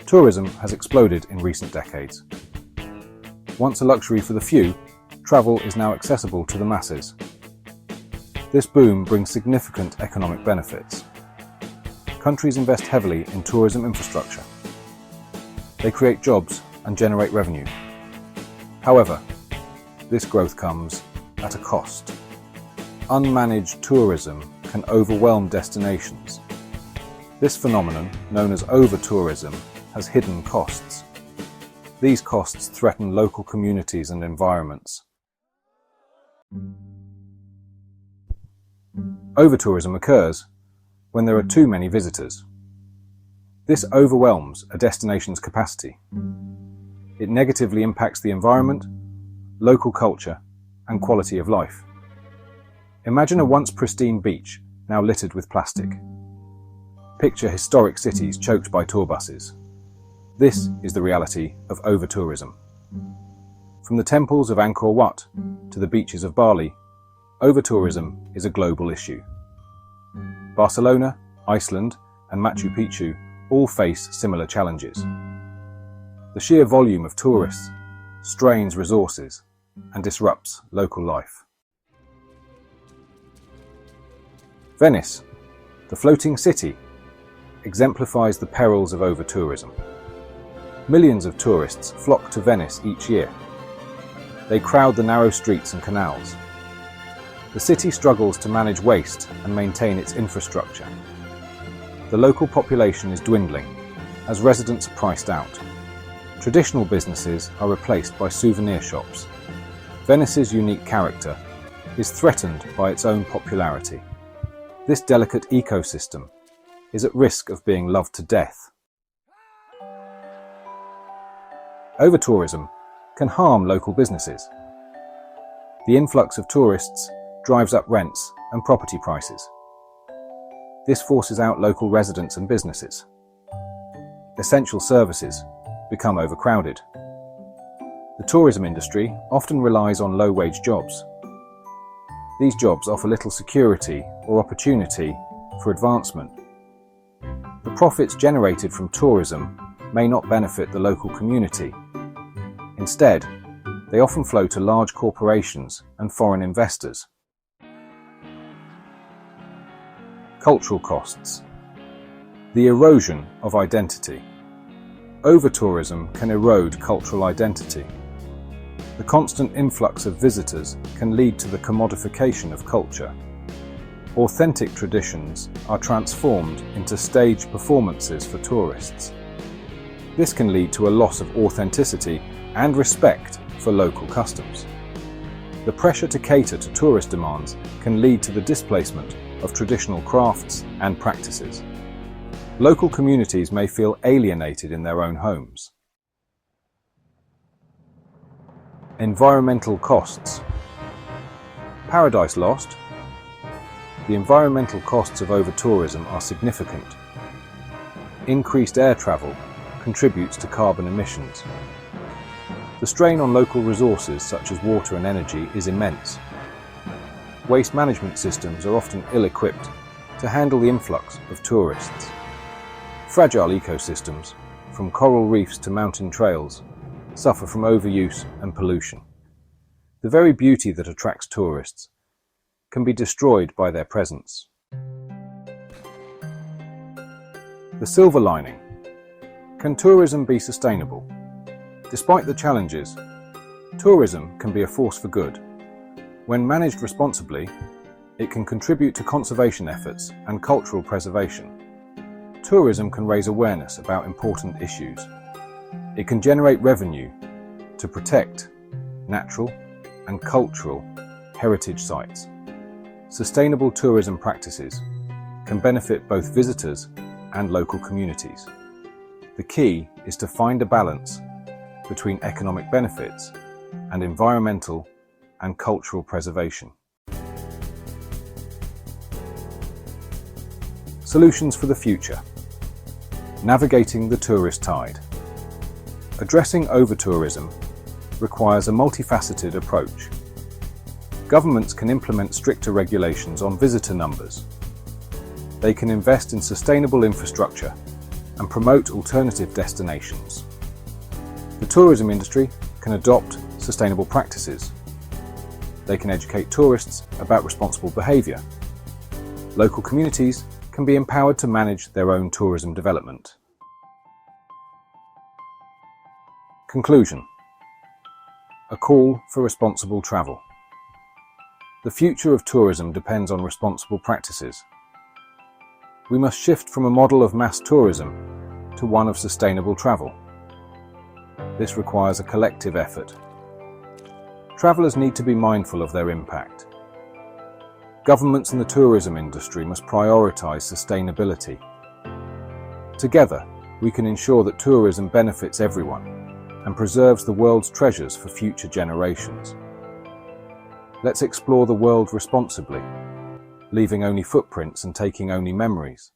Tourism has exploded in recent decades. Once a luxury for the few, travel is now accessible to the masses. This boom brings significant economic benefits. Countries invest heavily in tourism infrastructure. They create jobs and generate revenue. However, this growth comes at a cost. Unmanaged tourism can overwhelm destinations. This phenomenon, known as overtourism, has hidden costs. These costs threaten local communities and environments. Overtourism occurs when there are too many visitors. This overwhelms a destination's capacity. It negatively impacts the environment, local culture, and quality of life. Imagine a once pristine beach now littered with plastic. Picture historic cities choked by tour buses. This is the reality of overtourism. From the temples of Angkor Wat to the beaches of Bali, overtourism is a global issue. Barcelona, Iceland, and Machu Picchu all face similar challenges. The sheer volume of tourists strains resources and disrupts local life. Venice, the floating city, exemplifies the perils of overtourism. Millions of tourists flock to Venice each year. They crowd the narrow streets and canals. The city struggles to manage waste and maintain its infrastructure. The local population is dwindling as residents are priced out. Traditional businesses are replaced by souvenir shops. Venice's unique character is threatened by its own popularity. This delicate ecosystem is at risk of being loved to death. Overtourism can harm local businesses. The influx of tourists drives up rents and property prices. This forces out local residents and businesses. Essential services become overcrowded. The tourism industry often relies on low-wage jobs. These jobs offer little security or opportunity for advancement. The profits generated from tourism may not benefit the local community. Instead, they often flow to large corporations and foreign investors. Cultural costs. The erosion of identity. Overtourism can erode cultural identity. The constant influx of visitors can lead to the commodification of culture. Authentic traditions are transformed into staged performances for tourists. This can lead to a loss of authenticity and respect for local customs. The pressure to cater to tourist demands can lead to the displacement of traditional crafts and practices. Local communities may feel alienated in their own homes. Environmental costs. Paradise lost. The environmental costs of overtourism are significant. Increased air travel contributes to carbon emissions. The strain on local resources such as water and energy is immense. Waste management systems are often ill-equipped to handle the influx of tourists. Fragile ecosystems, from coral reefs to mountain trails, suffer from overuse and pollution. The very beauty that attracts tourists can be destroyed by their presence. The silver lining. Can tourism be sustainable? Despite the challenges, tourism can be a force for good. When managed responsibly, it can contribute to conservation efforts and cultural preservation. Tourism can raise awareness about important issues. It can generate revenue to protect natural and cultural heritage sites. Sustainable tourism practices can benefit both visitors and local communities. The key is to find a balance between economic benefits and environmental and cultural preservation. Solutions for the future. Navigating the tourist tide. Addressing overtourism requires a multifaceted approach. Governments can implement stricter regulations on visitor numbers. They can invest in sustainable infrastructure and promote alternative destinations. The tourism industry can adopt sustainable practices. They can educate tourists about responsible behaviour. Local communities can be empowered to manage their own tourism development. Conclusion. A call for responsible travel. The future of tourism depends on responsible practices. We must shift from a model of mass tourism to one of sustainable travel. This requires a collective effort. Travellers need to be mindful of their impact. Governments and the tourism industry must prioritise sustainability. Together, we can ensure that tourism benefits everyone and preserves the world's treasures for future generations. Let's explore the world responsibly, leaving only footprints and taking only memories.